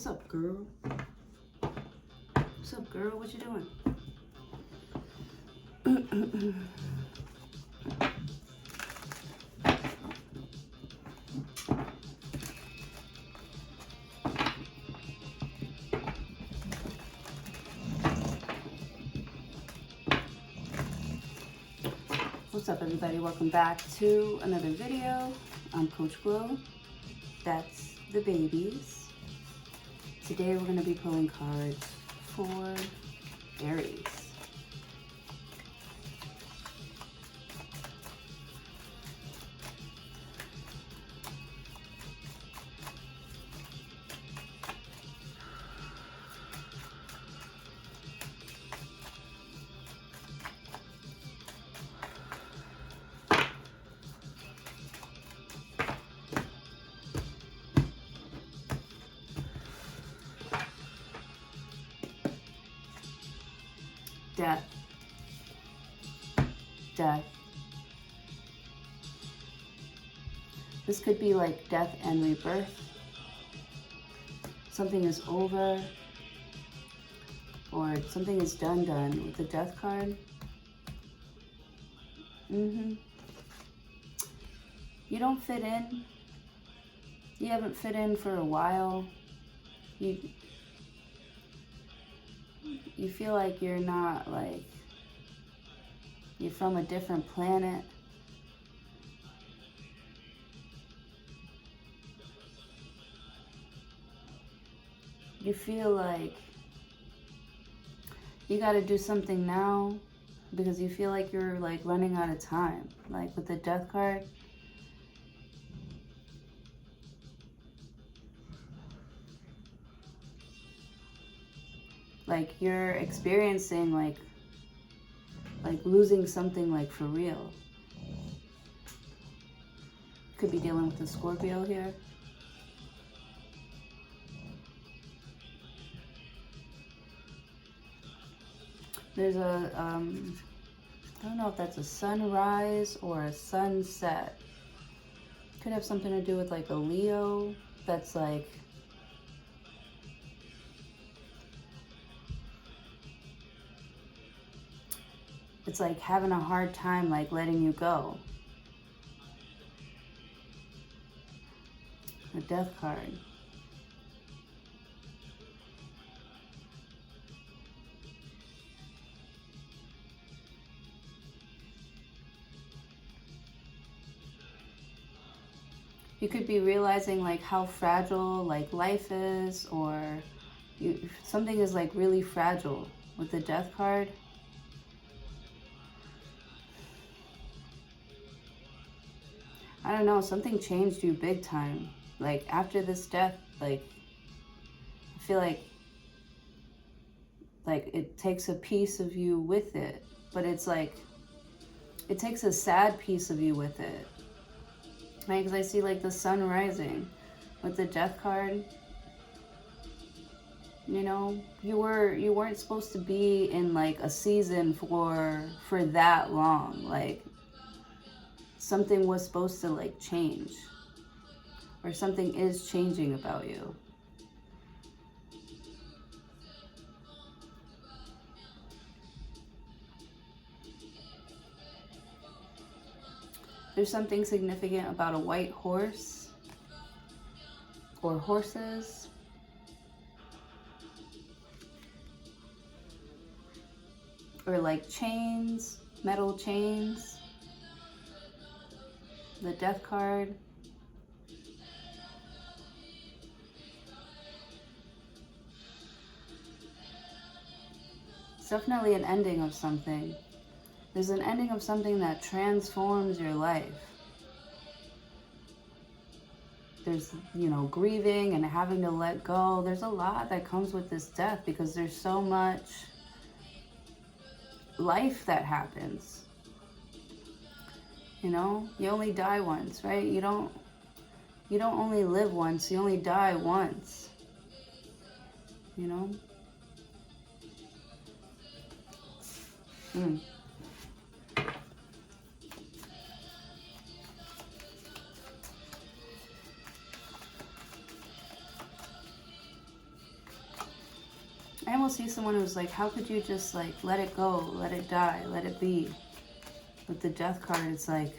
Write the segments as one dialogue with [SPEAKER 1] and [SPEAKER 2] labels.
[SPEAKER 1] What's up, girl? What's up, girl? What you doing? What's up, everybody? Welcome back to another video. I'm Coach Glow. That's the babies. Today we're going to be pulling cards for Aries. Death. Death. This could be like death and rebirth. Something is over, or something is done with the death card. You don't fit in. You haven't fit in for a while. You feel like you're not, like, you're from a different planet. You feel like you got to do something now because you feel like you're, like, running out of time. Like with the death card. Like you're experiencing like losing something, like, for real. Could be dealing with a Scorpio here. There's a, I don't know if that's a sunrise or a sunset. Could have something to do with like a Leo that's like, it's like having a hard time like letting you go. A death card. You could be realizing like how fragile like life is, or something is like really fragile with the death card. I don't know, something changed you big time. Like after this death, like I feel like it takes a piece of you with it, but it's like it takes a sad piece of you with it. Right? Because I see like the sun rising with the death card. You know, you weren't supposed to be in like a season for that long. Like something was supposed to like change, or something is changing about you. There's something significant about a white horse or horses. Or like chains, metal chains. The death card. It's definitely an ending of something. There's an ending of something that transforms your life. There's, you know, grieving and having to let go. There's a lot that comes with this death because there's so much life that happens. You know, you only die once, right? You don't only live once, you only die once. You know? I almost see someone who's like, how could you just like let it go, let it die, let it be? With the Death card, it's like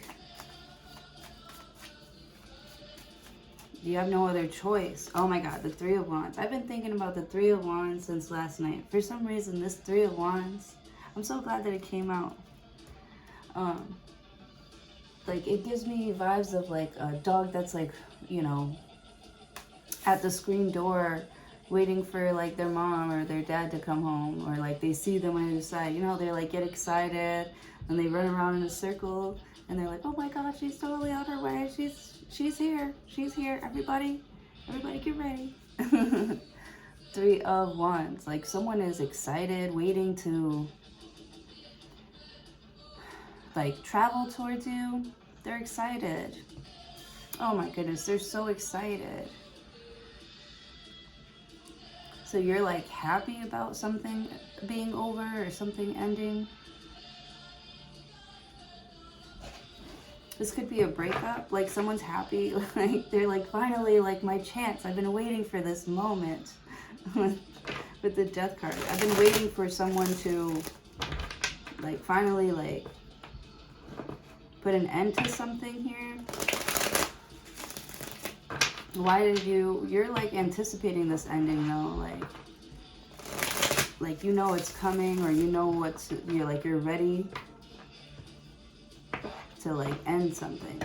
[SPEAKER 1] you have no other choice. Oh my God, the Three of Wands. I've been thinking about the Three of Wands since last night. For some reason, this Three of Wands, I'm so glad that it came out. Like, it gives me vibes of like a dog that's like, you know, at the screen door waiting for like their mom or their dad to come home, or like they see them on the other side. You know, they like get excited and they run around in a circle and they're like, oh my God, she's totally on her way. She's here. She's here. Everybody get ready. Three of Wands. Like, someone is excited, waiting to like travel towards you. They're excited. Oh my goodness, they're so excited. So you're like happy about something being over or something ending. This could be a breakup. Like, someone's happy. Like, they're like, finally, like, my chance. I've been waiting for this moment. With the Death card. I've been waiting for someone to like finally like put an end to something here. Why did you're like anticipating this ending though, like you know it's coming, or you know you're ready to like end something.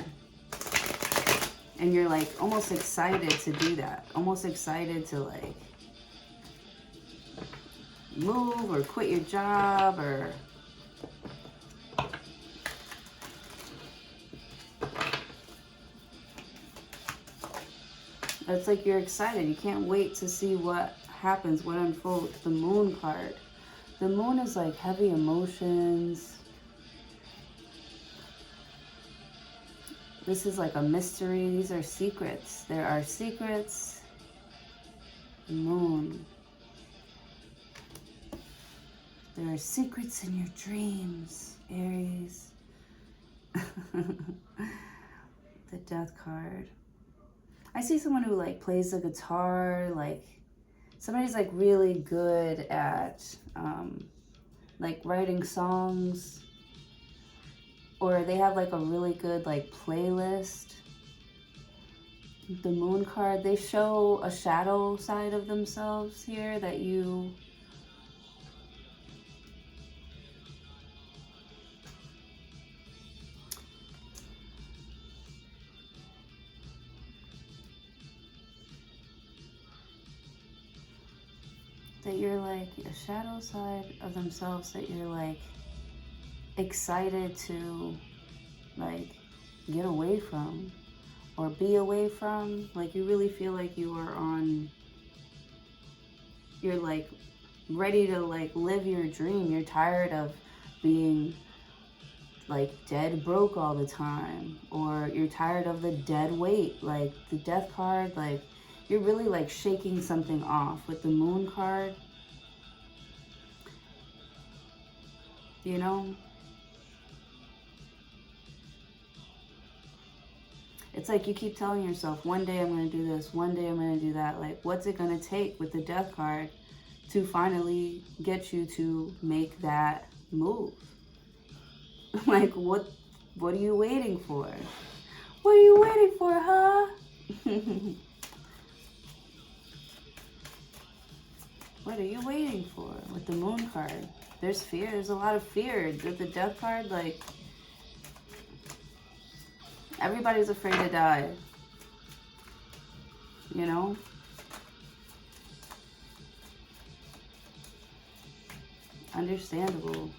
[SPEAKER 1] And you're like almost excited to do that. Almost excited to like move or quit your job, or it's like you're excited. You can't wait to see what happens, what unfolds. The Moon card. The Moon is like heavy emotions. This is like a mystery. These are secrets. There are secrets. The Moon. There are secrets in your dreams, Aries. The Death card. I see someone who like plays the guitar, like somebody's like really good at like writing songs, or they have like a really good like playlist. The Moon card, they show a shadow side of themselves here that you you're like a shadow side of themselves that you're like excited to like get away from or be away from. Like, you really feel like you are you're like ready to like live your dream. You're tired of being like dead broke all the time, or you're tired of the dead weight. Like the Death card, like you're really like shaking something off. With the Moon card, you know, it's like you keep telling yourself, one day I'm going to do this, one day I'm going to do that. Like, what's it going to take with the Death card to finally get you to make that move? Like, what are you waiting for? What are you waiting for, huh? What are you waiting for with the Moon card? There's fear. There's a lot of fear. With the Death card, like, everybody's afraid to die. You know? Understandable.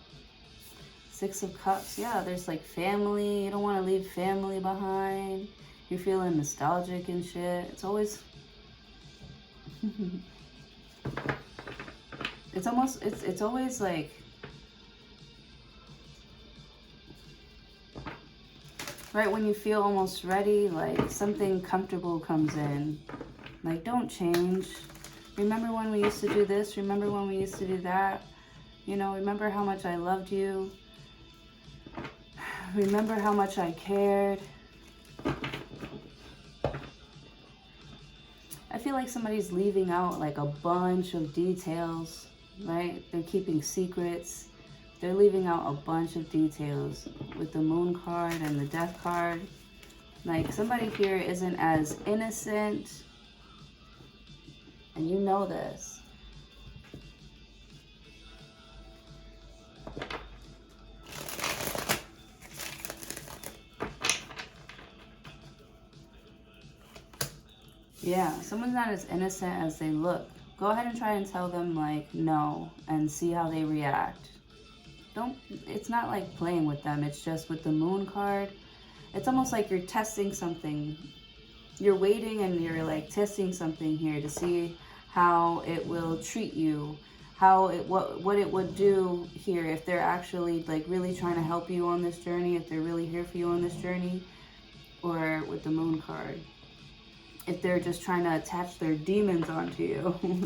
[SPEAKER 1] Six of Cups. Yeah, there's like family. You don't want to leave family behind. You're feeling nostalgic and shit. It's always... it's always like... right when you feel almost ready, like something comfortable comes in. Like, don't change. Remember when we used to do this? Remember when we used to do that? You know, remember how much I loved you? Remember how much I cared? I feel like somebody's leaving out like a bunch of details right? They're keeping secrets. They're leaving out a bunch of details with the moon card and the death card. Like, somebody here isn't as innocent, and you know this. Yeah, someone's not as innocent as they look. Go ahead and try and tell them, like, no, and see how they react. It's not like playing with them. It's just with the moon card. It's almost like you're testing something. You're waiting and you're like testing something here to see how it will treat you, what it would do here if they're actually like really trying to help you on this journey, if they're really here for you on this journey, or with the moon card, if they're just trying to attach their demons onto you.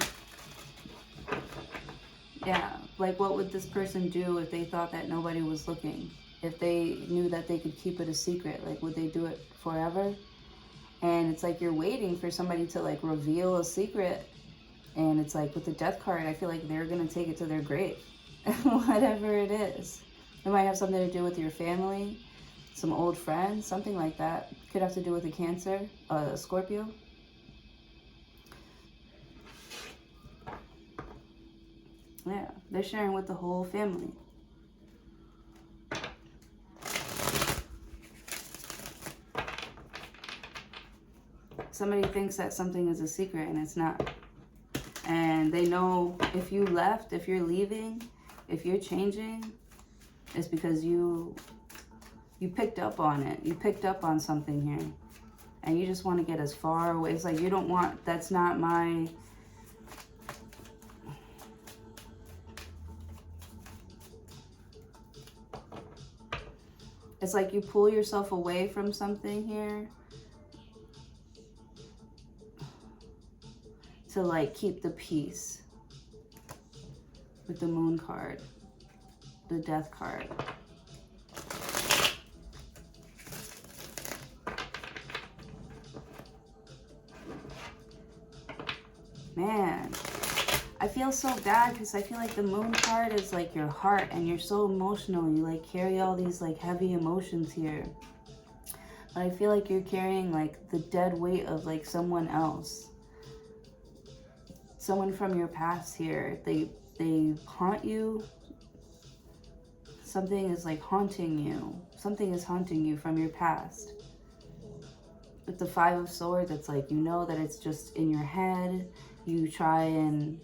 [SPEAKER 1] Yeah, like what would this person do if they thought that nobody was looking? If they knew that they could keep it a secret, like would they do it forever? And it's like you're waiting for somebody to like reveal a secret. And it's like with the death card, I feel like they're going to take it to their grave. Whatever it is. It might have something to do with your family, some old friends, something like that. Could have to do with a Cancer, a Scorpio. Yeah, they're sharing with the whole family. Somebody thinks that something is a secret and it's not. And they know if you left, if you're leaving, if you're changing, it's because you picked up on it. You picked up on something here. And you just want to get as far away. It's like you don't want, that's not my... It's like you pull yourself away from something here to like keep the peace with the moon card, the death card. Man, I feel so bad because I feel like the moon card is like your heart and you're so emotional. You like carry all these like heavy emotions here. But I feel like you're carrying like the dead weight of like someone else. Someone from your past here. They haunt you. Something is like haunting you. Something is haunting you from your past. With the Five of Swords, it's like you know that it's just in your head. You try and,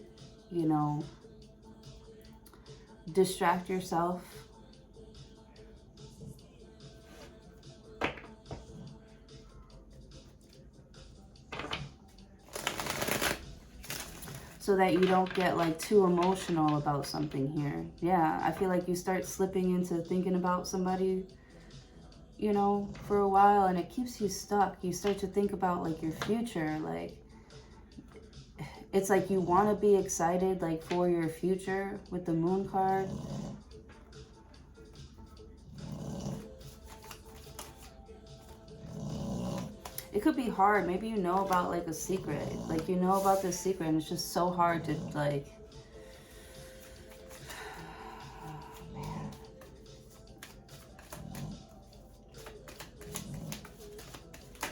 [SPEAKER 1] you know, distract yourself. So that you don't get like too emotional about something here. Yeah, I feel like you start slipping into thinking about somebody, you know, for a while, and it keeps you stuck. You start to think about like your future. Like, it's like you want to be excited like for your future with the moon card. It could be hard. Maybe you know about like a secret. Like you know about this secret and it's just so hard to like... Man.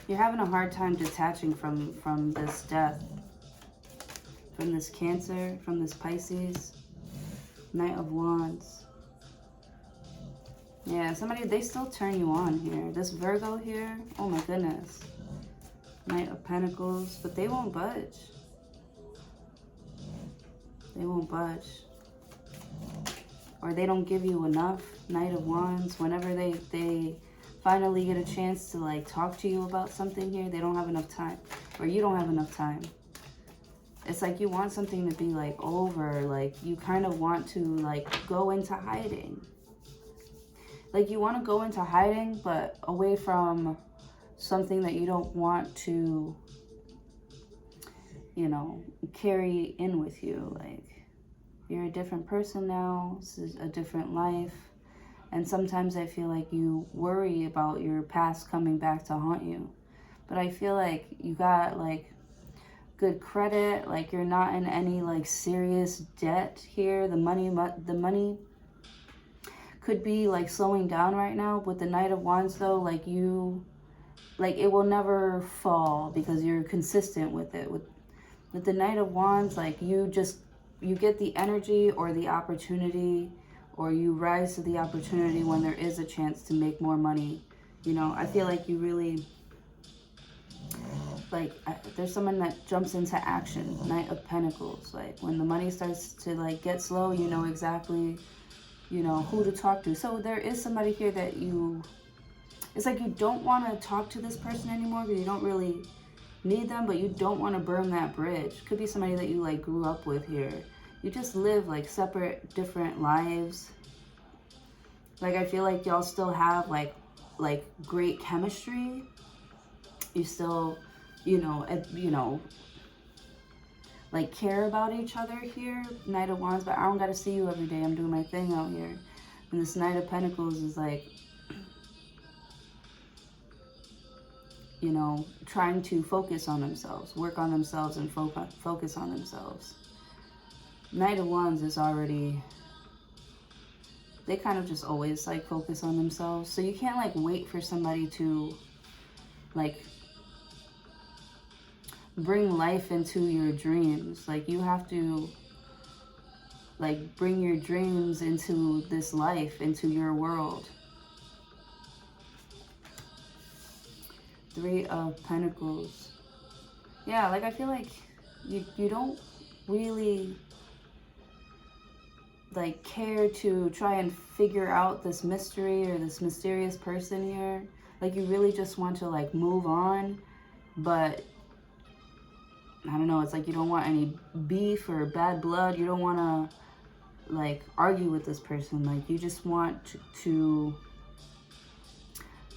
[SPEAKER 1] You're having a hard time detaching from this death. From this Cancer, from this Pisces. Knight of Wands. Yeah, somebody, they still turn you on here. This Virgo here, oh my goodness. Knight of Pentacles, but they won't budge. They won't budge. Or they don't give you enough. Knight of Wands, whenever they finally get a chance to like talk to you about something here, they don't have enough time. Or you don't have enough time. It's like you want something to be like over. Like you kind of want to like go into hiding. Like you want to go into hiding, but away from something that you don't want to, you know, carry in with you. Like you're a different person now. This is a different life. And sometimes I feel like you worry about your past coming back to haunt you. But I feel like you got like good credit, like you're not in any like serious debt here. The money could be like slowing down right now. With the Knight of Wands though, like it will never fall because you're consistent with it. With the Knight of Wands, like you get the energy or the opportunity, or you rise to the opportunity when there is a chance to make more money. You know, I feel like you really, like, there's someone that jumps into action. Knight of Pentacles. Like, when the money starts to, like, get slow, you know exactly, you know, who to talk to. So there is somebody here that it's like you don't want to talk to this person anymore because you don't really need them, but you don't want to burn that bridge. Could be somebody that you, like, grew up with here. You just live, like, separate, different lives. Like, I feel like y'all still have, like great chemistry. You still, you know, like, care about each other here, Knight of Wands, but I don't got to see you every day. I'm doing my thing out here. And this Knight of Pentacles is, like, you know, trying to focus on themselves, work on themselves, and focus on themselves. Knight of Wands is already, they kind of just always, like, focus on themselves. So you can't, like, wait for somebody to, like, bring life into your dreams. Like, you have to, like, bring your dreams into this life, into your world. Three of Pentacles. Yeah, like, I feel like you don't really, like, care to try and figure out this mystery or this mysterious person here. Like, you really just want to, like, move on, but I don't know, it's like you don't want any beef or bad blood. You don't want to, like, argue with this person. Like, you just want to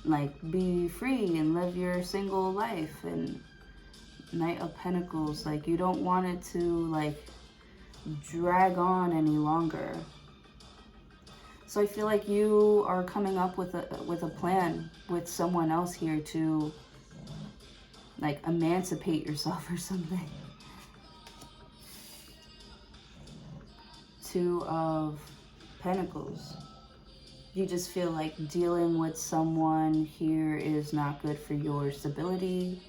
[SPEAKER 1] like, be free and live your single life. And Knight of Pentacles, like, you don't want it to, like, drag on any longer. So I feel like you are coming up with a plan with someone else here to, like, emancipate yourself or something. Two of Pentacles. You just feel like dealing with someone here is not good for your stability.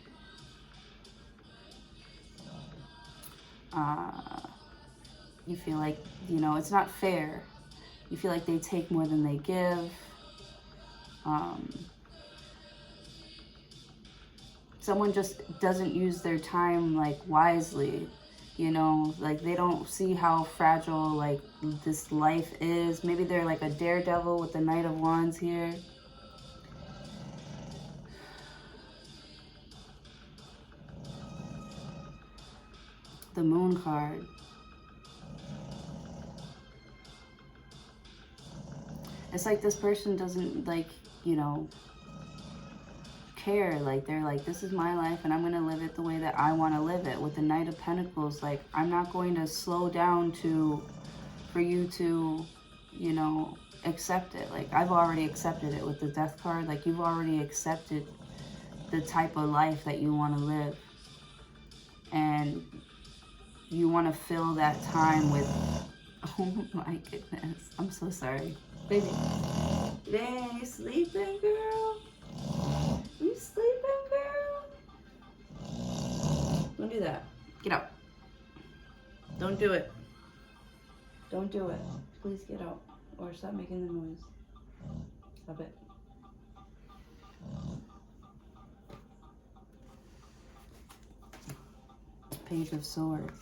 [SPEAKER 1] You feel like, you know, it's not fair. You feel like they take more than they give. Someone just doesn't use their time, like, wisely. You know, like, they don't see how fragile, like, this life is. Maybe they're like a daredevil with the Knight of Wands here. The Moon card. It's like this person doesn't, like, you know, care. Like, they're like, this is my life and I'm going to live it the way that I want to live it. With the Knight of Pentacles, like, I'm not going to slow down for you to, you know, accept it. Like, I've already accepted it with the Death card. Like, you've already accepted the type of life that you want to live. And you want to fill that time with, oh my goodness, I'm so sorry. Baby, dang, you sleeping, girl? You sleeping, girl? Don't do that. Get out. Don't do it. Don't do it. Please get out. Or stop making the noise. Stop it. Page of Swords.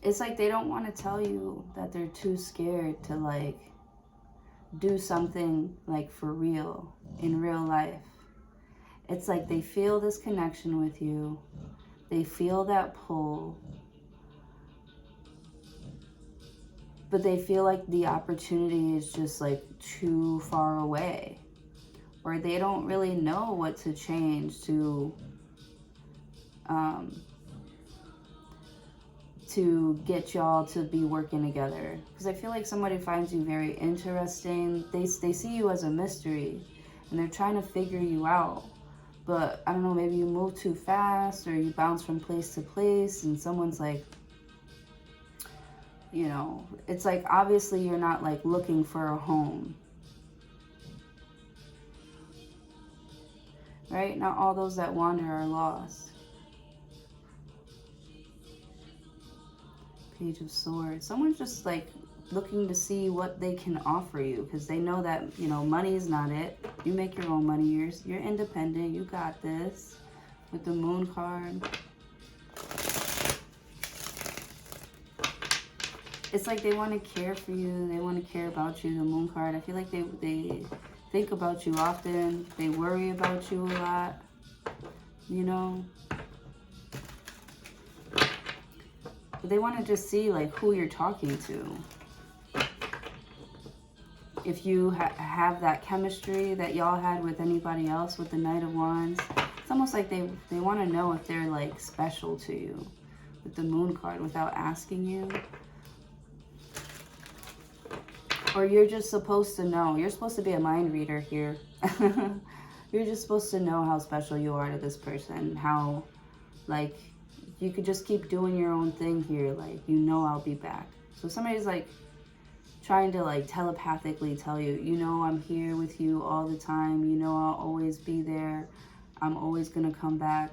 [SPEAKER 1] It's like they don't want to tell you that they're too scared to, like, do something, like, for real, in real life. It's like they feel this connection with you. They feel that pull. But they feel like the opportunity is just, like, too far away. Or they don't really know what to change to get y'all to be working together. Because I feel like somebody finds you very interesting. They see you as a mystery, and they're trying to figure you out. But I don't know, maybe you move too fast, or you bounce from place to place, and someone's like, you know, it's like obviously you're not like looking for a home. Right? Not all those that wander are lost. Page of Swords. Someone's just like looking to see what they can offer you, because they know that, you know, money is not it. You make your own money. You're independent. You got this. With the Moon card. It's like they want to care for you. They want to care about you. The Moon card. I feel like they think about you often. They worry about you a lot. You know. But they want to just see like who you're talking to. If you have that chemistry that y'all had with anybody else with the Knight of Wands, it's almost like they want to know if they're like special to you with the Moon card without asking you. Or you're just supposed to know. You're supposed to be a mind reader here. You're just supposed to know how special you are to this person. How, like, you could just keep doing your own thing here. Like, you know I'll be back. So somebody's like trying to like telepathically tell you, you know, I'm here with you all the time. You know, I'll always be there. I'm always going to come back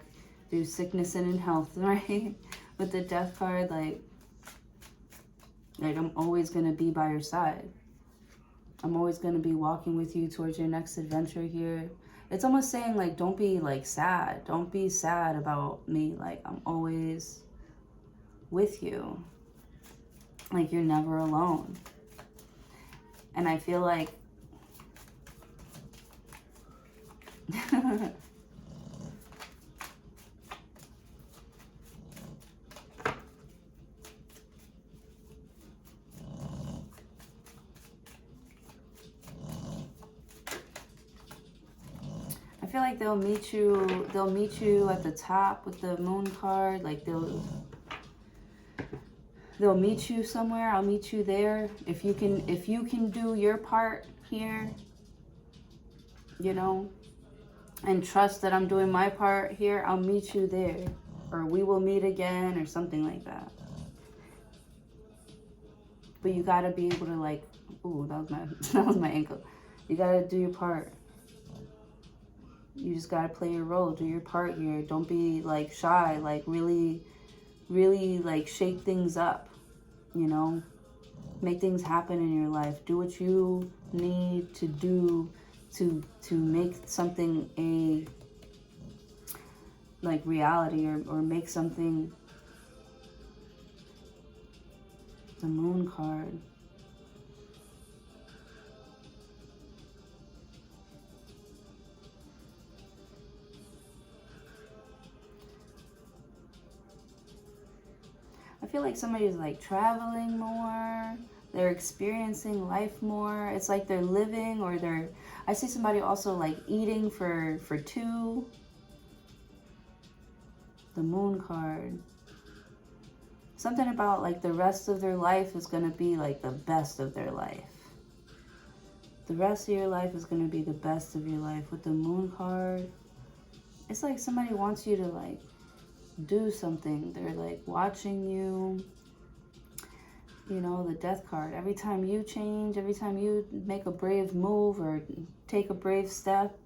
[SPEAKER 1] through sickness and in health, right? With the Death card, like I'm always going to be by your side. I'm always going to be walking with you towards your next adventure here. It's almost saying like, don't be like sad. Don't be sad about me. Like, I'm always with you. Like, you're never alone. And I feel like they'll meet you at the top with the Moon card. Like they'll meet you somewhere. I'll meet you there. If you can do your part here, you know, and trust that I'm doing my part here, I'll meet you there. Or we will meet again, or something like that. But you gotta be able to like, ooh, that was my ankle. You gotta do your part. You just gotta play your role, do your part here. Don't be like shy, like really like shake things up, you know, make things happen in your life. Do what you need to do to make something a like reality, or make something. The Moon card. I feel like somebody's like traveling more. They're experiencing life more. It's like they're living, or I see somebody also like eating for two. The Moon card. Something about like the rest of their life is going to be like the best of their life. The rest of your life is going to be the best of your life. With the Moon card, it's like somebody wants you to like do something. They're like watching you. You know, the Death card. Every time you change, every time you make a brave move or take a brave step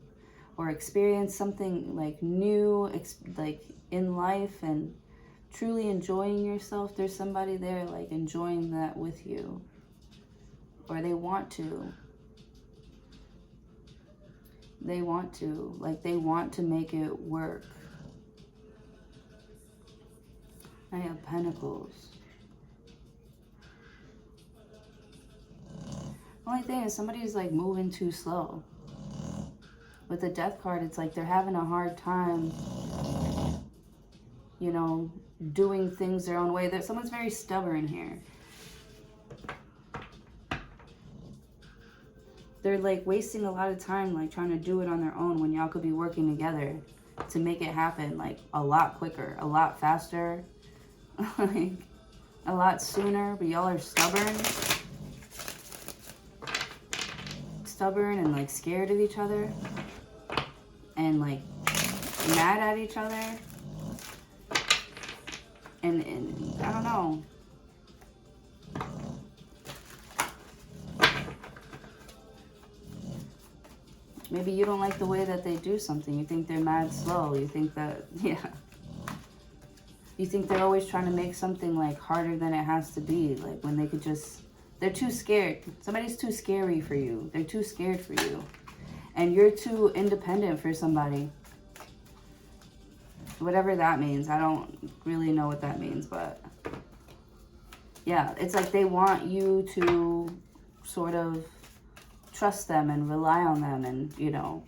[SPEAKER 1] or experience something like new, like in life, and truly enjoying yourself, there's somebody there like enjoying that with you. Or they want to. They want to. Like, they want to make it work. I have Pentacles. Only thing is somebody's like moving too slow. With the Death card, it's like they're having a hard time, you know, doing things their own way. Someone's very stubborn here. They're like wasting a lot of time like trying to do it on their own, when y'all could be working together to make it happen like a lot quicker, a lot faster. Like, a lot sooner, but y'all are stubborn. Stubborn and like scared of each other. And like mad at each other. And I don't know. Maybe you don't like the way that they do something. You think they're mad slow. You think that, yeah. You think they're always trying to make something like harder than it has to be. Like when they could just, they're too scared. Somebody's too scary for you. They're too scared for you. And you're too independent for somebody. Whatever that means. I don't really know what that means, but yeah, it's like they want you to sort of trust them and rely on them and, you know,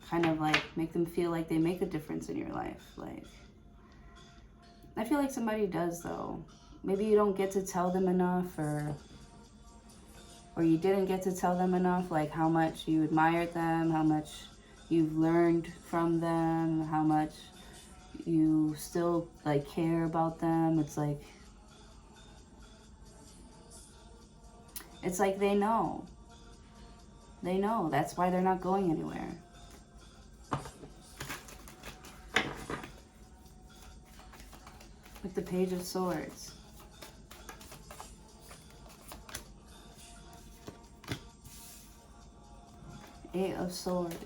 [SPEAKER 1] kind of like make them feel like they make a difference in your life. Like, I feel like somebody does though. Maybe you don't get to tell them enough, or you didn't get to tell them enough, like how much you admired them, how much you've learned from them, how much you still like care about them. It's like they know. They know. That's why they're not going anywhere. With the Page of Swords. Eight of Swords.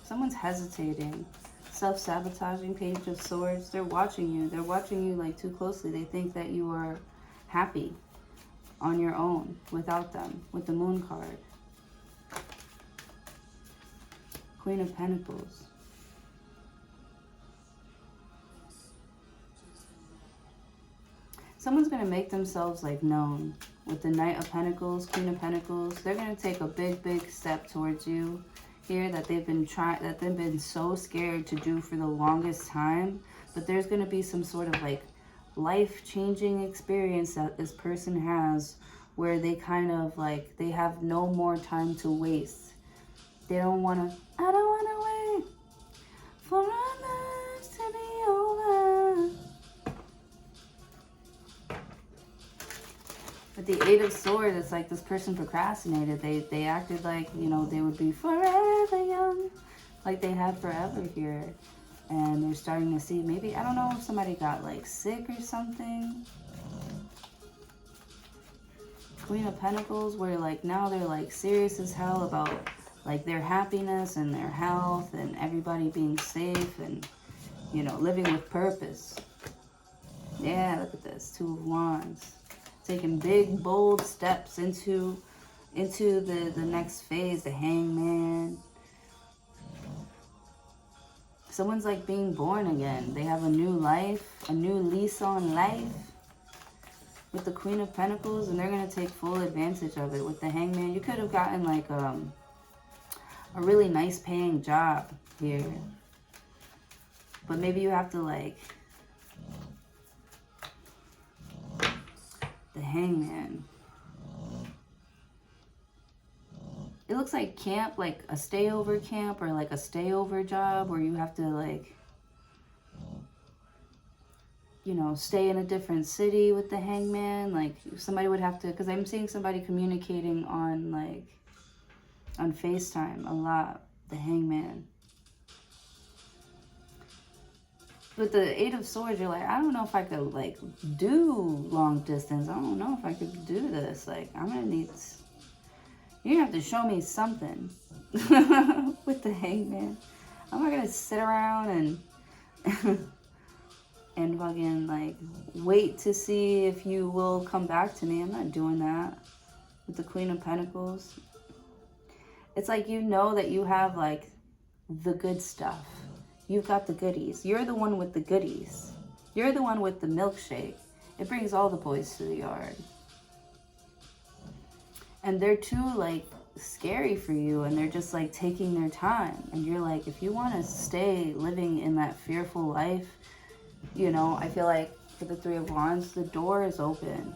[SPEAKER 1] Someone's hesitating. Self-sabotaging. Page of Swords. They're watching you. They're watching you like too closely. They think that you are happy on your own without them. With the Moon card. Queen of Pentacles. Someone's going to make themselves like known. With the Knight of Pentacles, Queen of Pentacles. They're going to take a big step towards you here that they've been so scared to do for the longest time. But there's going to be some sort of like life-changing experience that this person has where they kind of like, they have no more time to waste. They don't want to, I don't want to wait for our lives to be over. With the Eight of Swords, it's like this person procrastinated. They acted like, you know, they would be forever young. Like they had forever here. And they're starting to see, maybe, I don't know if somebody got like sick or something. Queen of Pentacles, where like now they're like serious as hell about like their happiness and their health and everybody being safe and, you know, living with purpose. Yeah, look at this. Two of Wands. Taking big, bold steps into the next phase, the Hangman. Someone's like being born again. They have a new life, a new lease on life. With the Queen of Pentacles, and they're going to take full advantage of it. With the Hangman, you could have gotten like a really nice paying job here. But maybe you have to like, the Hangman. It looks like camp, like a stayover camp or like a stayover job where you have to like, you know, stay in a different city with the Hangman. Like somebody would have to, because I'm seeing somebody communicating on like, on FaceTime a lot, the Hangman. With the Eight of Swords, you're like, I don't know if I could like do long distance. I don't know if I could do this. Like, I'm gonna need, you're gonna have to show me something. With the Hangman, I'm not gonna sit around and and fucking like wait to see if you will come back to me. I'm not doing that. With the Queen of Pentacles, it's like, you know that you have like the good stuff. You've got the goodies. You're the one with the goodies. You're the one with the milkshake. It brings all the boys to the yard. And they're too like scary for you, and they're just like taking their time. And you're like, if you want to stay living in that fearful life, you know, I feel like for the Three of Wands, the door is open.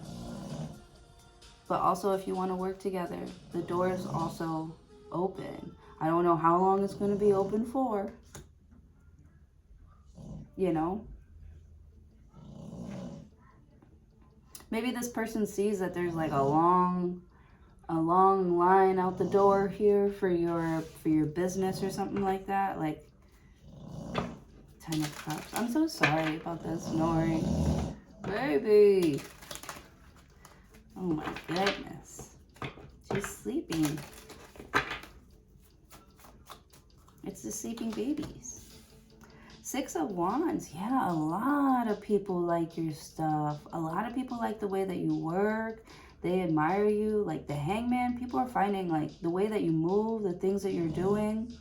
[SPEAKER 1] But also if you want to work together, the door is also open. I don't know how long it's going to be open for, you know. Maybe this person sees that there's like a long line out the door here for your business or something like that. Like 10 of Cups. I'm so sorry about that snoring. Baby. Oh my goodness. She's sleeping. It's the sleeping babies. 6 of Wands. Yeah, a lot of people like your stuff. A lot of people like the way that you work. They admire you. Like the Hangman, people are finding like the way that you move, the things that you're doing.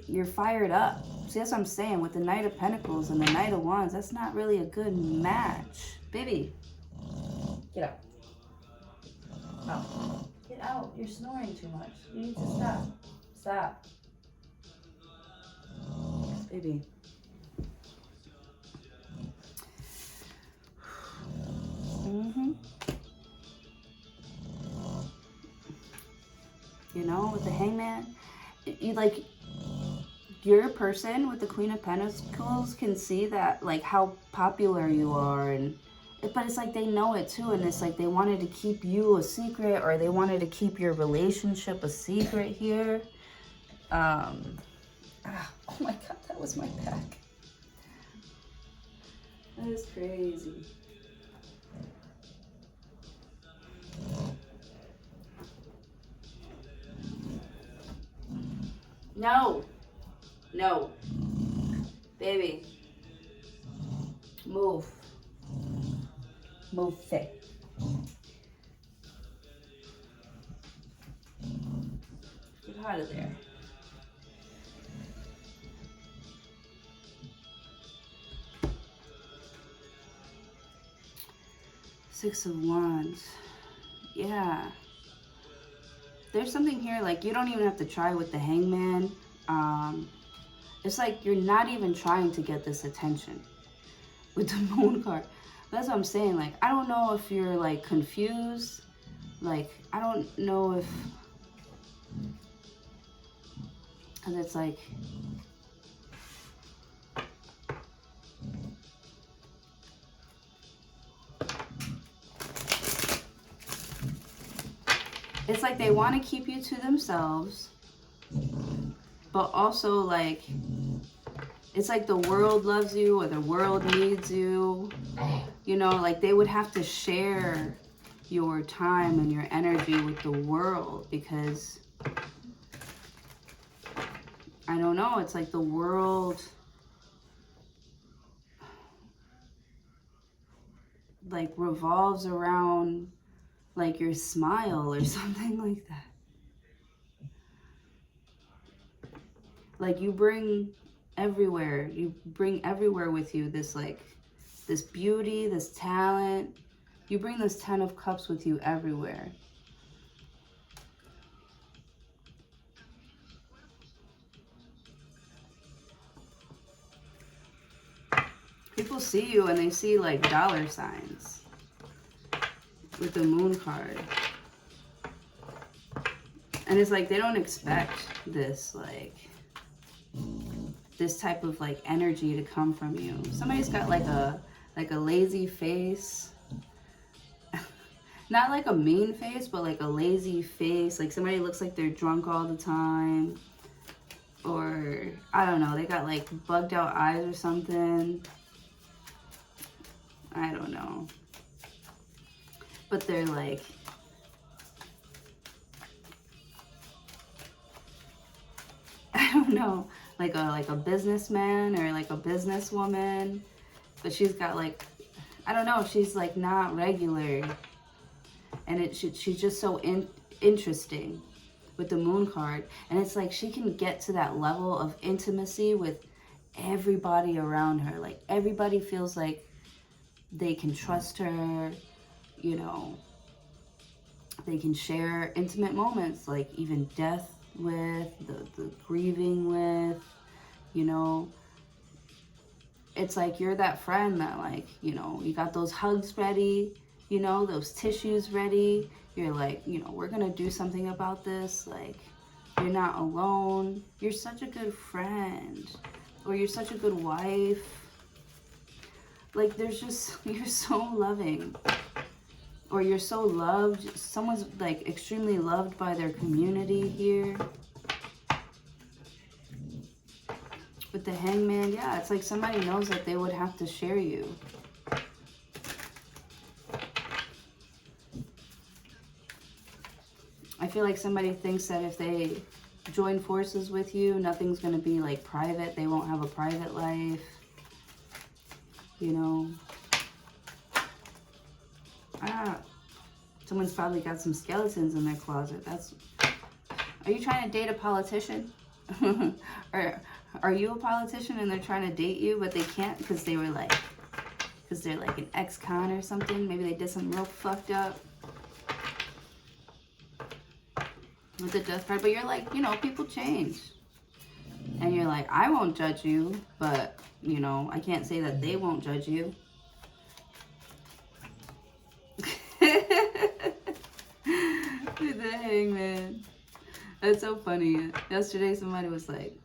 [SPEAKER 1] You're fired up. See, that's what I'm saying. With the Knight of Pentacles and the Knight of Wands, that's not really a good match. Baby, get out. Oh, get out. You're snoring too much. You need to stop. Stop. Baby. You know, with the Hangman, you like, your person with the Queen of Pentacles can see that, like, how popular you are, and but it's like they know it too, and it's like they wanted to keep you a secret, or they wanted to keep your relationship a secret here. Oh my God, that was my back. That is crazy. No. No. Baby. Move. Move it. Get out of there. Six of Wands. Yeah. There's something here, like, you don't even have to try with the Hangman. It's like you're not even trying to get this attention with the Moon card. That's what I'm saying. Like, I don't know if you're, like, confused. Like, I don't know if... And it's like... It's like they want to keep you to themselves, but also, like, it's like the world loves you or the world needs you. You know, like they would have to share your time and your energy with the world, because I don't know, it's like the world like revolves around like your smile or something like that. Like you bring everywhere with you this, like, this beauty, this talent. You bring this 10 of Cups with you everywhere. People see you and they see like dollar signs with the Moon card. And it's like they don't expect this, like, this type of like energy to come from you. Somebody's got like a lazy face. Not like a mean face, but like a lazy face. Like somebody looks like they're drunk all the time. Or, I don't know, they got like bugged out eyes or something. I don't know. But they're like... I don't know. Like a businessman or like a businesswoman. But she's got like... I don't know, she's like not regular. And she's just so interesting with the Moon card. And it's like she can get to that level of intimacy with everybody around her. Like everybody feels like they can trust her, you know. They can share intimate moments, like even death with, the grieving with, you know. It's like you're that friend that, like, you know, you got those hugs ready, you know, those tissues ready. You're like, you know, we're gonna do something about this. Like, You're not alone. You're such a good friend. Or you're such a good wife. Like, there's just, you're so loving. Or you're so loved. Someone's like extremely loved by their community here. With the Hangman, yeah, it's like somebody knows that they would have to share you. I feel like somebody thinks that if they join forces with you, nothing's going to be like private. They won't have a private life. You know. Someone's probably got some skeletons in their closet. Are you trying to date a politician? Or are you a politician and they're trying to date you, but they can't because they're like an ex-con or something? Maybe they did something real fucked up with the death card. But you're like, you know, people change. And you're like, I won't judge you, but, you know, I can't say that they won't judge you. With the Hangman. That's so funny. Yesterday somebody was like,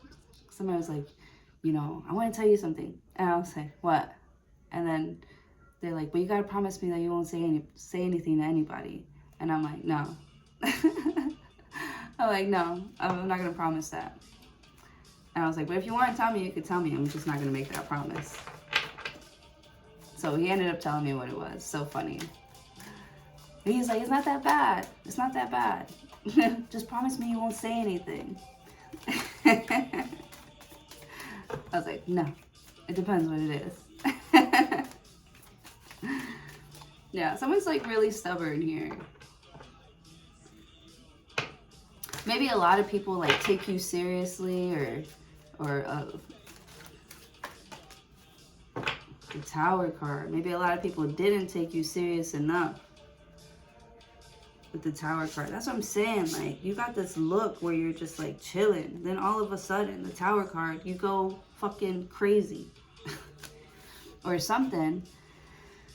[SPEAKER 1] you know, I want to tell you something. And I was like, what? And then they're like, but you gotta promise me that you won't say anything to anybody. And I'm like, no. I'm like, no, I'm not gonna promise that. And I was like, but if you want to tell me, you could tell me. I'm just not gonna make that promise. So he ended up telling me what it was. So funny. And he's like, it's not that bad. It's not that bad. Just promise me you won't say anything. I was like, no, it depends what it is. Yeah, someone's like really stubborn here. Maybe a lot of people like take you seriously, or the Tower card. Maybe a lot of people didn't take you serious enough with the Tower card. That's what I'm saying. Like, you got this look where you're just like chilling. Then all of a sudden, the Tower card, you go fucking crazy. Or something.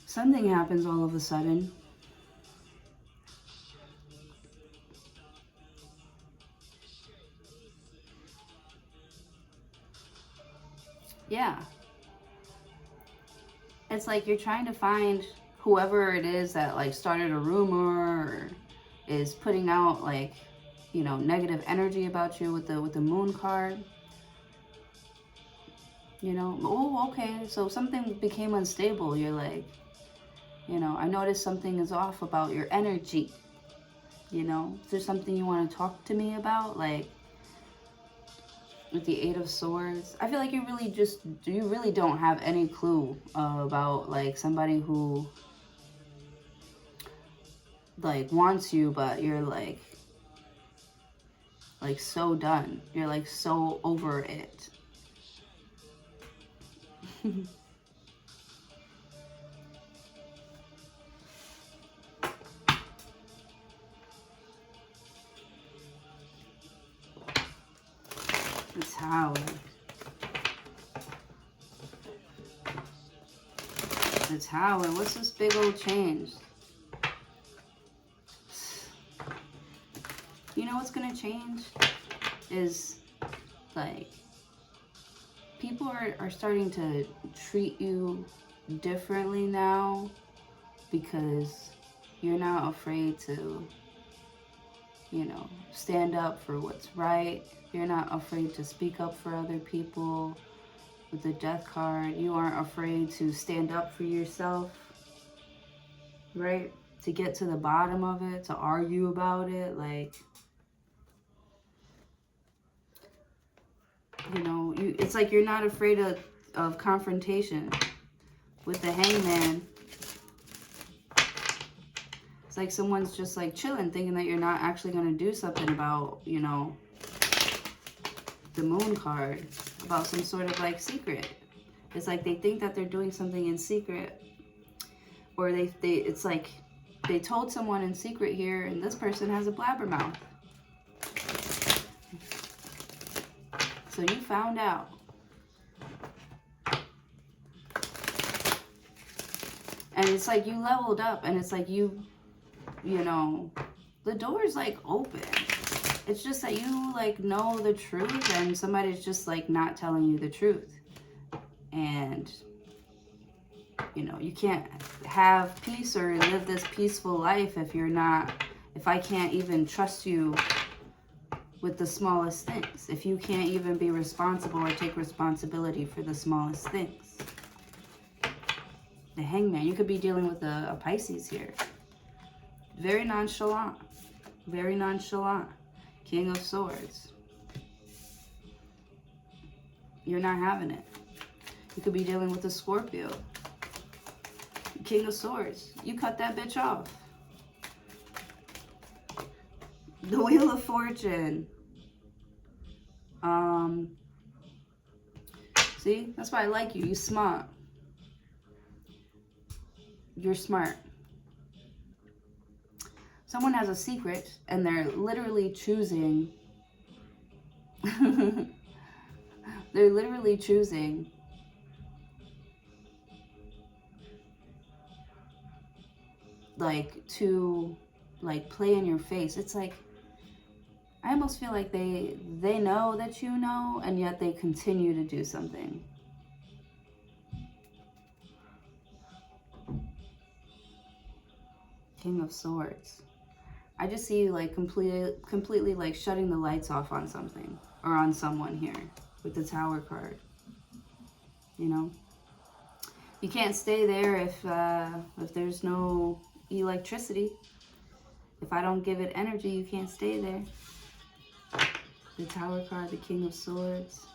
[SPEAKER 1] Something happens all of a sudden. Yeah. It's like you're trying to find whoever it is that like started a rumor or is putting out like, you know, negative energy about you with the moon card. You know, oh, okay, so something became unstable. You're like, you know, I noticed something is off about your energy. You know, is there something you want to talk to me about? Like, with the Eight of Swords, I feel like you really don't have any clue about like somebody who like wants you, but you're like so done. You're like so over it. The Tower. The Tower. What's this big old change? You know what's gonna change? Is like people are starting to treat you differently now because you're not afraid to, you know, stand up for what's right. You're not afraid to speak up for other people. With the Death card, you aren't afraid to stand up for yourself, right? To get to the bottom of it, to argue about it, like, you know, it's like you're not afraid of confrontation. With the Hangman, it's like someone's just like chilling, thinking that you're not actually going to do something about, you know, the Moon card, about some sort of like secret. It's like they think that they're doing something in secret, or it's like they told someone in secret here, and this person has a blabbermouth. So you found out. And it's like you leveled up, and it's like you know, the door's like open. It's just that you like know the truth and somebody's just like not telling you the truth. And you know, you can't have peace or live this peaceful life if you're not, if I can't even trust you with the smallest things. If you can't even be responsible or take responsibility for the smallest things. The Hangman, you could be dealing with a Pisces here. Very nonchalant. Very nonchalant. King of Swords. You're not having it. You could be dealing with a Scorpio. King of Swords. You cut that bitch off. The Wheel of Fortune. See? That's why I like you. You smart. You're smart. Someone has a secret and they're literally choosing they're literally choosing like to like play in your face. It's like I almost feel like they know that you know, and yet they continue to do something. King of Swords. I just see you like completely like shutting the lights off on something or on someone here with the Tower card. You know, you can't stay there if there's no electricity. If I don't give it energy, you can't stay there. The Tower card, the King of Swords.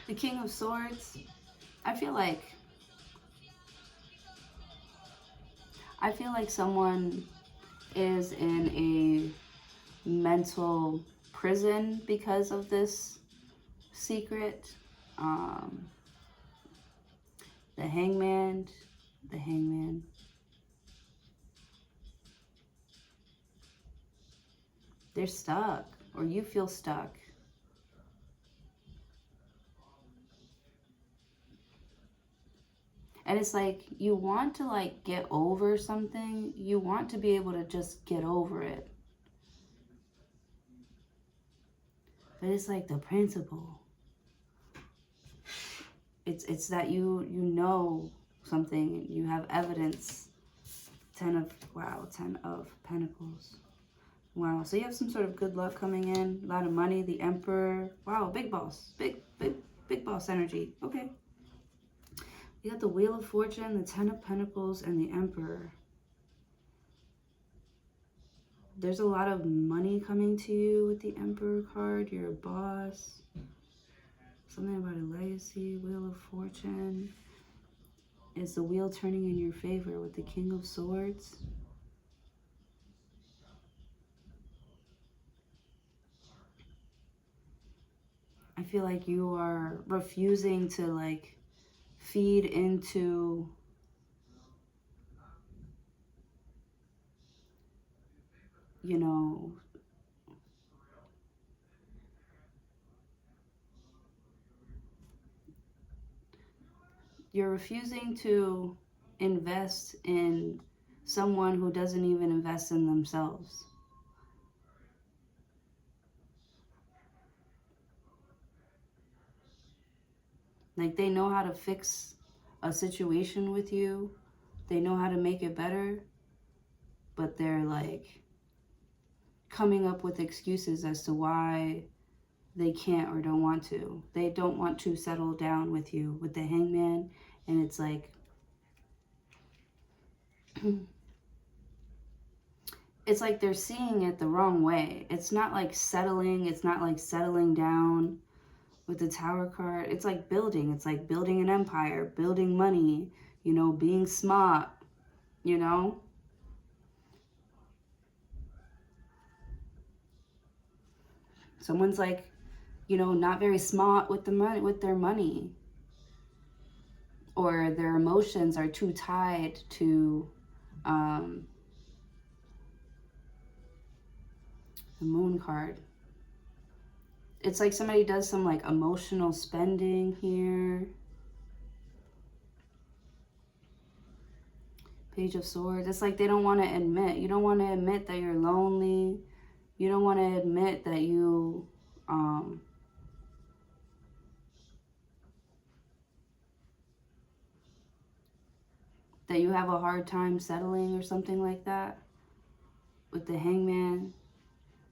[SPEAKER 1] The King of Swords, I feel like someone is in a mental prison because of this secret. The Hangman, the Hangman. They're stuck, or you feel stuck. And it's like you want to like get over something. You want to be able to just get over it. But it's like the principle. It's that you know something, you have evidence. 10 of Pentacles. Wow, so you have some sort of good luck coming in, a lot of money, the Emperor. Wow, big boss, big boss energy. Okay. You got the Wheel of Fortune, the 10 of Pentacles, and the Emperor. There's a lot of money coming to you with the Emperor card. You're a boss. Something about a legacy. Wheel of Fortune. Is the wheel turning in your favor with the King of Swords? I feel like you are refusing to like feed into you know, you're refusing to invest in someone who doesn't even invest in themselves. Like they know how to fix a situation with you. They know how to make it better. But they're like coming up with excuses as to why they can't or don't want to. They don't want to settle down with you with the Hangman. And it's like, it's like they're seeing it the wrong way. It's not like settling. It's not like settling down with the Tower card. It's like building. It's like building an empire, building money, you know, being smart, you know. Someone's like, you know, not very smart with the money, with their money. Or their emotions are too tied to the Moon card. It's like somebody does some like emotional spending here. Page of Swords. It's like they don't want to admit. You don't want to admit that you're lonely. You don't want to admit that you that you have a hard time settling or something like that. With the Hangman,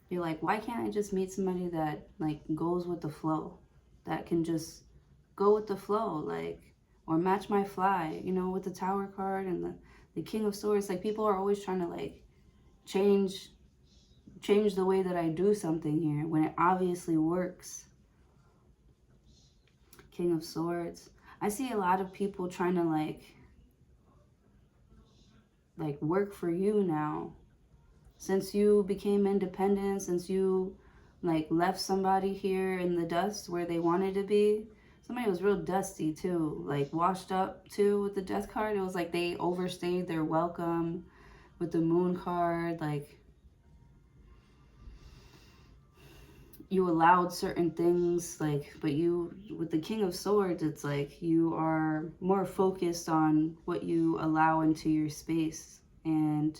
[SPEAKER 1] you're like, why can't I just meet somebody that like goes with the flow, that can just go with the flow, like, or match my fly, you know, with the Tower card and the King of Swords. Like, people are always trying to like change the way that I do something here when it obviously works. King of Swords. I see a lot of people trying to like work for you now. Since you became independent, since you like left somebody here in the dust where they wanted to be. Somebody was real dusty too, like washed up too with the Death card. It was like they overstayed their welcome with the Moon card. Like, you allowed certain things, like, but you, with the King of Swords, it's like you are more focused on what you allow into your space. And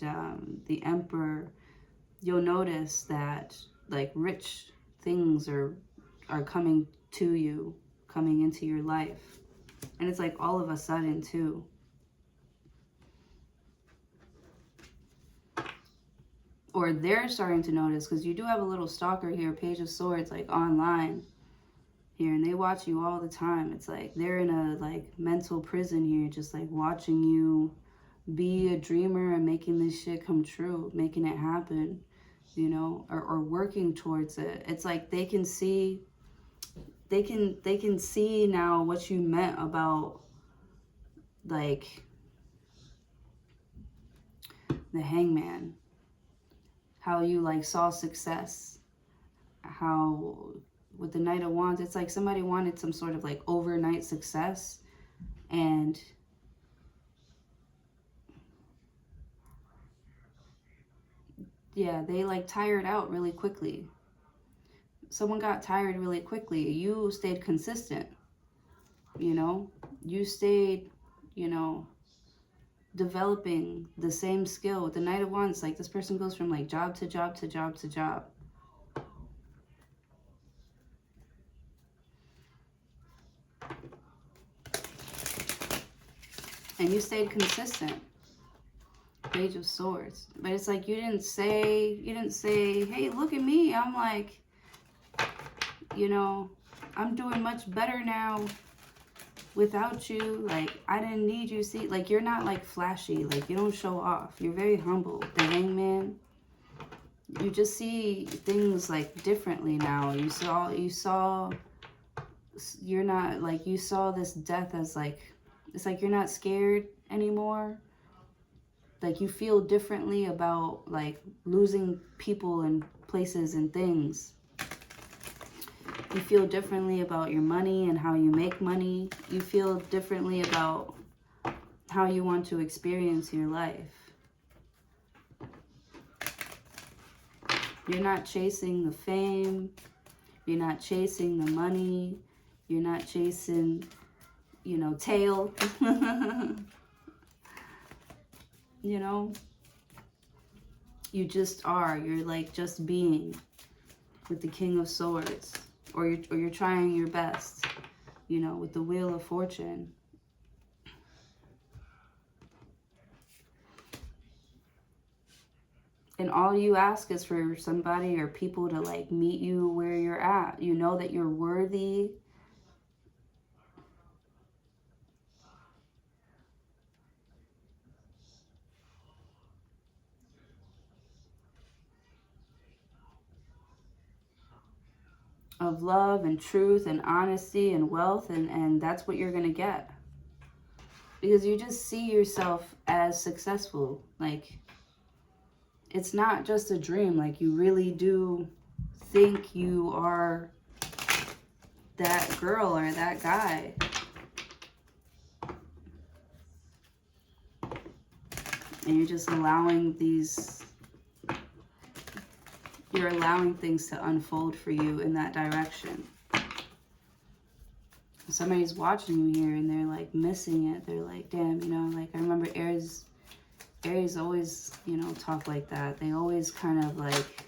[SPEAKER 1] the Emperor, you'll notice that like rich things are coming to you, coming into your life. And it's like all of a sudden too. Or they're starting to notice, because you do have a little stalker here, Page of Swords, like online here, and they watch you all the time. It's like they're in a like mental prison here, just like watching you be a dreamer and making this shit come true, making it happen, you know, or working towards it. It's like they can see now what you meant about like the Hangman, how you like saw success, how with the Knight of Wands, it's like somebody wanted some sort of like overnight success, and yeah, they like tired out really quickly. Someone got tired really quickly. You stayed consistent, you know, you stayed, you know, developing the same skill. With the Knight of Wands, like this person goes from like job to job to job to job. And you stayed consistent. Page of Swords. But it's like you didn't say, hey, look at me. I'm like, you know, I'm doing much better now without you. Like, I didn't need you. See, like, you're not like flashy. Like, you don't show off. You're very humble. The Hangman, you just see things like differently now. You're not like, you saw this death as like, it's like you're not scared anymore. Like, you feel differently about like losing people and places and things. You feel differently about your money and how you make money. You feel differently about how you want to experience your life. You're not chasing the fame. You're not chasing the money. You're not chasing, you know, tail. You know, you just are. You're like just being with the King of Swords. Or you're trying your best, you know, with the Wheel of Fortune. And all you ask is for somebody or people to like meet you where you're at. You know that you're worthy. Of love and truth and honesty and wealth, and that's what you're gonna get. Because you just see yourself as successful. Like, it's not just a dream. Like, you really do think you are that girl or that guy. And you're just allowing these You're allowing things to unfold for you in that direction. Somebody's watching you here and they're like missing it. They're like, damn, you know, like I remember Aries always, you know, talk like that. They always kind of like,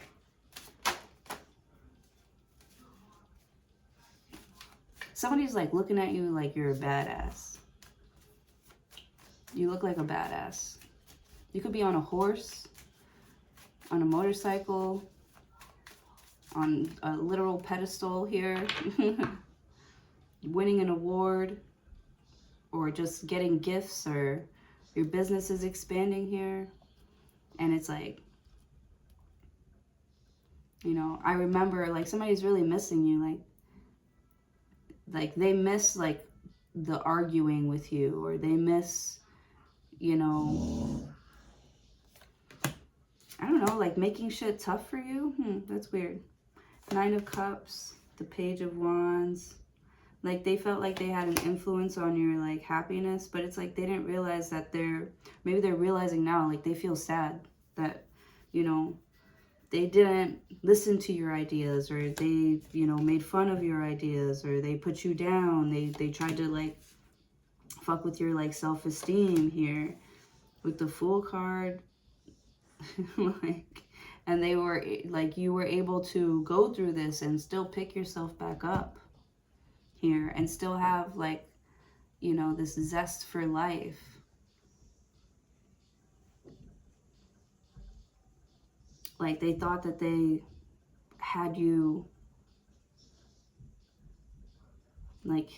[SPEAKER 1] somebody's like looking at you like you're a badass. You look like a badass. You could be on a horse, on a motorcycle, on a literal pedestal here, winning an award, or just getting gifts, or your business is expanding here. And it's like, you know, I remember like somebody's really missing you. Like they miss like the arguing with you, or they miss, you know, I don't know, like making shit tough for you. That's weird. 9 of Cups, the Page of Wands. Like they felt like they had an influence on your like happiness, but it's like they didn't realize that maybe they're realizing now, like they feel sad that, you know, they didn't listen to your ideas, or they, you know, made fun of your ideas, or they put you down. They tried to like fuck with your like self-esteem here with the Fool card. Like, and they were like, you were able to go through this and still pick yourself back up here and still have like, you know, this zest for life. Like they thought that they had you like,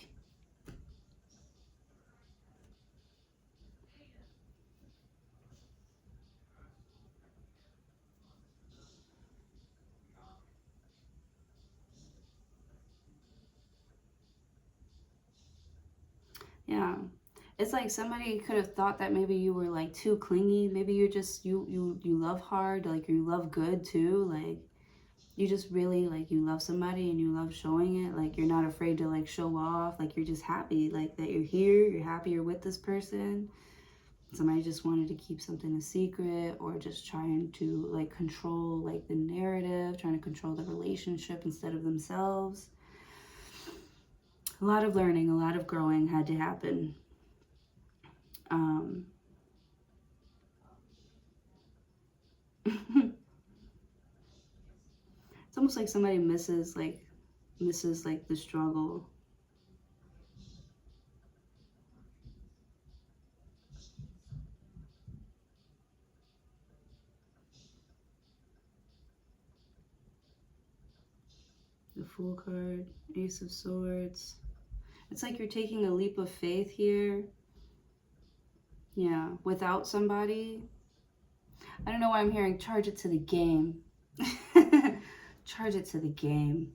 [SPEAKER 1] yeah. It's like somebody could have thought that maybe you were like too clingy. Maybe you're just, you love hard, like you love good too. Like you just really like, you love somebody and you love showing it. Like you're not afraid to like show off. Like you're just happy like that you're here. You're happy you're with this person. Somebody just wanted to keep something a secret, or just trying to like control like the narrative, trying to control the relationship instead of themselves. A lot of learning, a lot of growing had to happen. It's almost like somebody misses like the struggle. The Fool card, Ace of Swords. It's like you're taking a leap of faith here. Yeah, without somebody. I don't know why I'm hearing charge it to the game. Charge it to the game.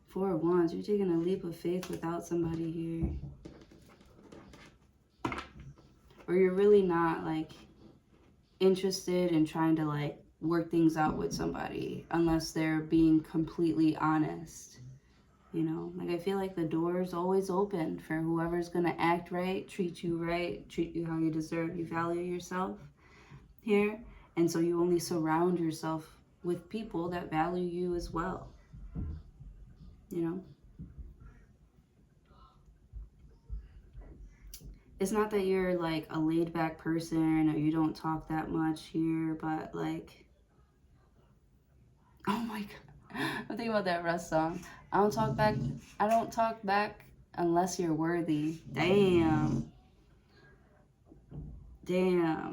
[SPEAKER 1] 4 of Wands, you're taking a leap of faith without somebody here. Or you're really not like interested in trying to like work things out with somebody unless they're being completely honest. You know, like I feel like the door is always open for whoever's gonna act right, treat you how you deserve. You value yourself here, and so you only surround yourself with people that value you as well. You know, it's not that you're like a laid back person or you don't talk that much here, but like, oh my god, I'm thinking about that Russ song. I don't talk back unless you're worthy. Damn.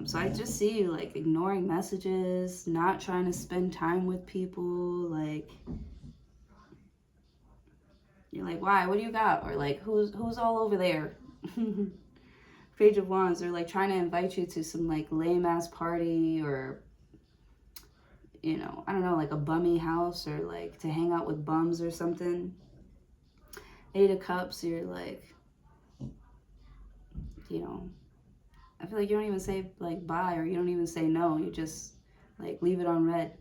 [SPEAKER 1] So I just see you like ignoring messages, not trying to spend time with people. Like you're like, why, what do you got? Or like, who's all over there? Page of Wands, they're like trying to invite you to some like lame ass party, or you know, I don't know, like a bummy house, or like to hang out with bums or something. 8 of Cups, you're like, you know, I feel like you don't even say like bye, or you don't even say no. You just like leave it on red.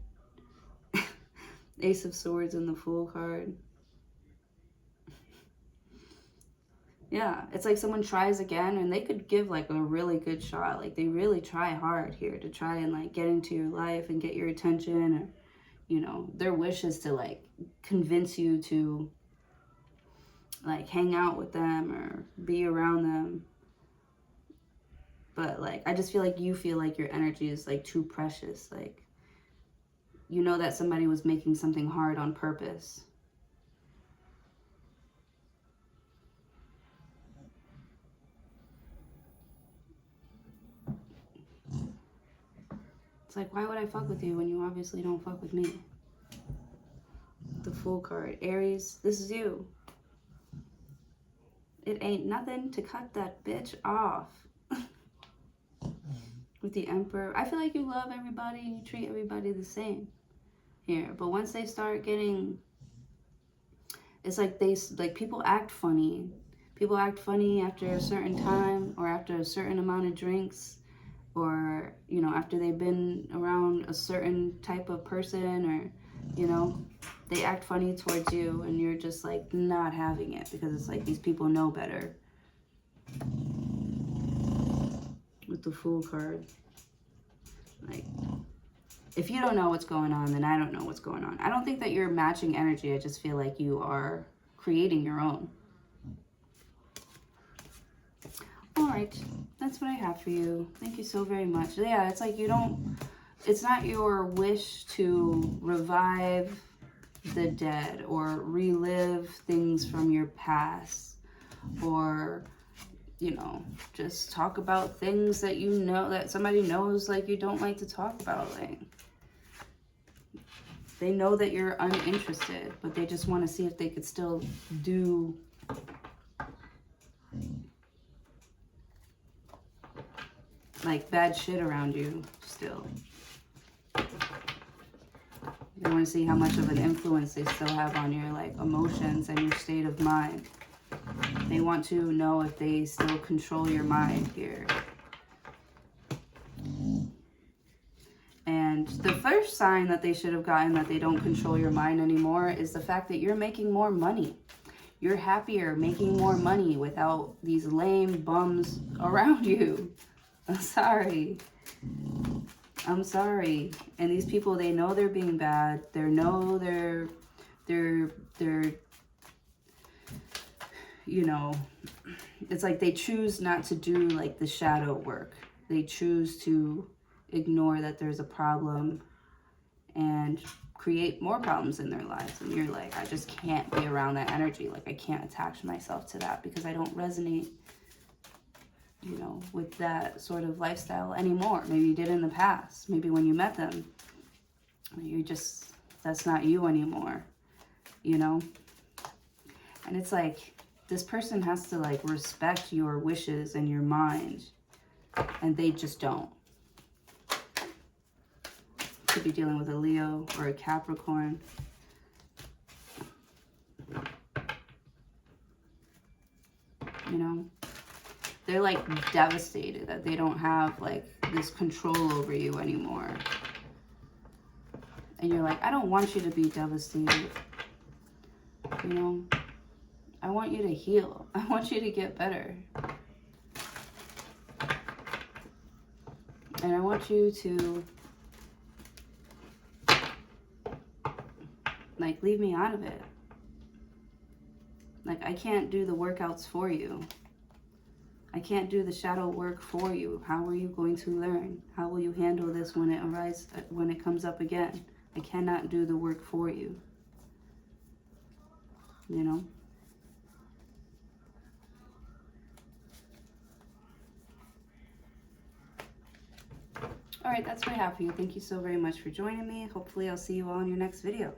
[SPEAKER 1] Ace of Swords and the Fool card. Yeah, it's like someone tries again, and they could give like a really good shot. Like they really try hard here to try and like get into your life and get your attention, or, you know, their wish is to like convince you to like hang out with them or be around them. But like, I just feel like you feel like your energy is like too precious. Like, you know that somebody was making something hard on purpose. It's like, why would I fuck with you when you obviously don't fuck with me? The Fool card. Aries, this is you. It ain't nothing to cut that bitch off. With the Emperor, I feel like you love everybody, you treat everybody the same here. But once they start getting, it's like people act funny. People act funny after a certain time, or after a certain amount of drinks, or, you know, after they've been around a certain type of person, or, you know, they act funny towards you, and you're just like not having it, because it's like these people know better. With the Fool card. Like, if you don't know what's going on, then I don't know what's going on. I don't think that you're matching energy. I just feel like you are creating your own. All right, that's what I have for you. Thank you so very much. Yeah, it's like you don't, it's not your wish to revive the dead or relive things from your past, or, you know, just talk about things that you know, that somebody knows like you don't like to talk about. Like, they know that you're uninterested, but they just want to see if they could still do like bad shit around you still. They want to see how much of an influence they still have on your like emotions and your state of mind. They want to know if they still control your mind here. And the first sign that they should have gotten that they don't control your mind anymore is the fact that you're making more money. You're happier making more money without these lame bums around you. I'm sorry. I'm sorry. And these people, they know they're being bad. They know they're, you know, it's like they choose not to do like the shadow work. They choose to ignore that there's a problem and create more problems in their lives. And you're like, I just can't be around that energy. Like, I can't attach myself to that because I don't resonate, you know, with that sort of lifestyle anymore. Maybe you did in the past. Maybe when you met them, you just, that's not you anymore, you know? And it's like, this person has to like respect your wishes and your mind, and they just don't. Could be dealing with a Leo or a Capricorn. You know, they're like devastated that they don't have like this control over you anymore. And you're like, I don't want you to be devastated. You know, I want you to heal. I want you to get better. And I want you to like leave me out of it. Like, I can't do the workouts for you. I can't do the shadow work for you. How are you going to learn? How will you handle this when it arises, when it comes up again? I cannot do the work for you. You know? All right, that's what I have for you. Thank you so very much for joining me. Hopefully I'll see you all in your next video.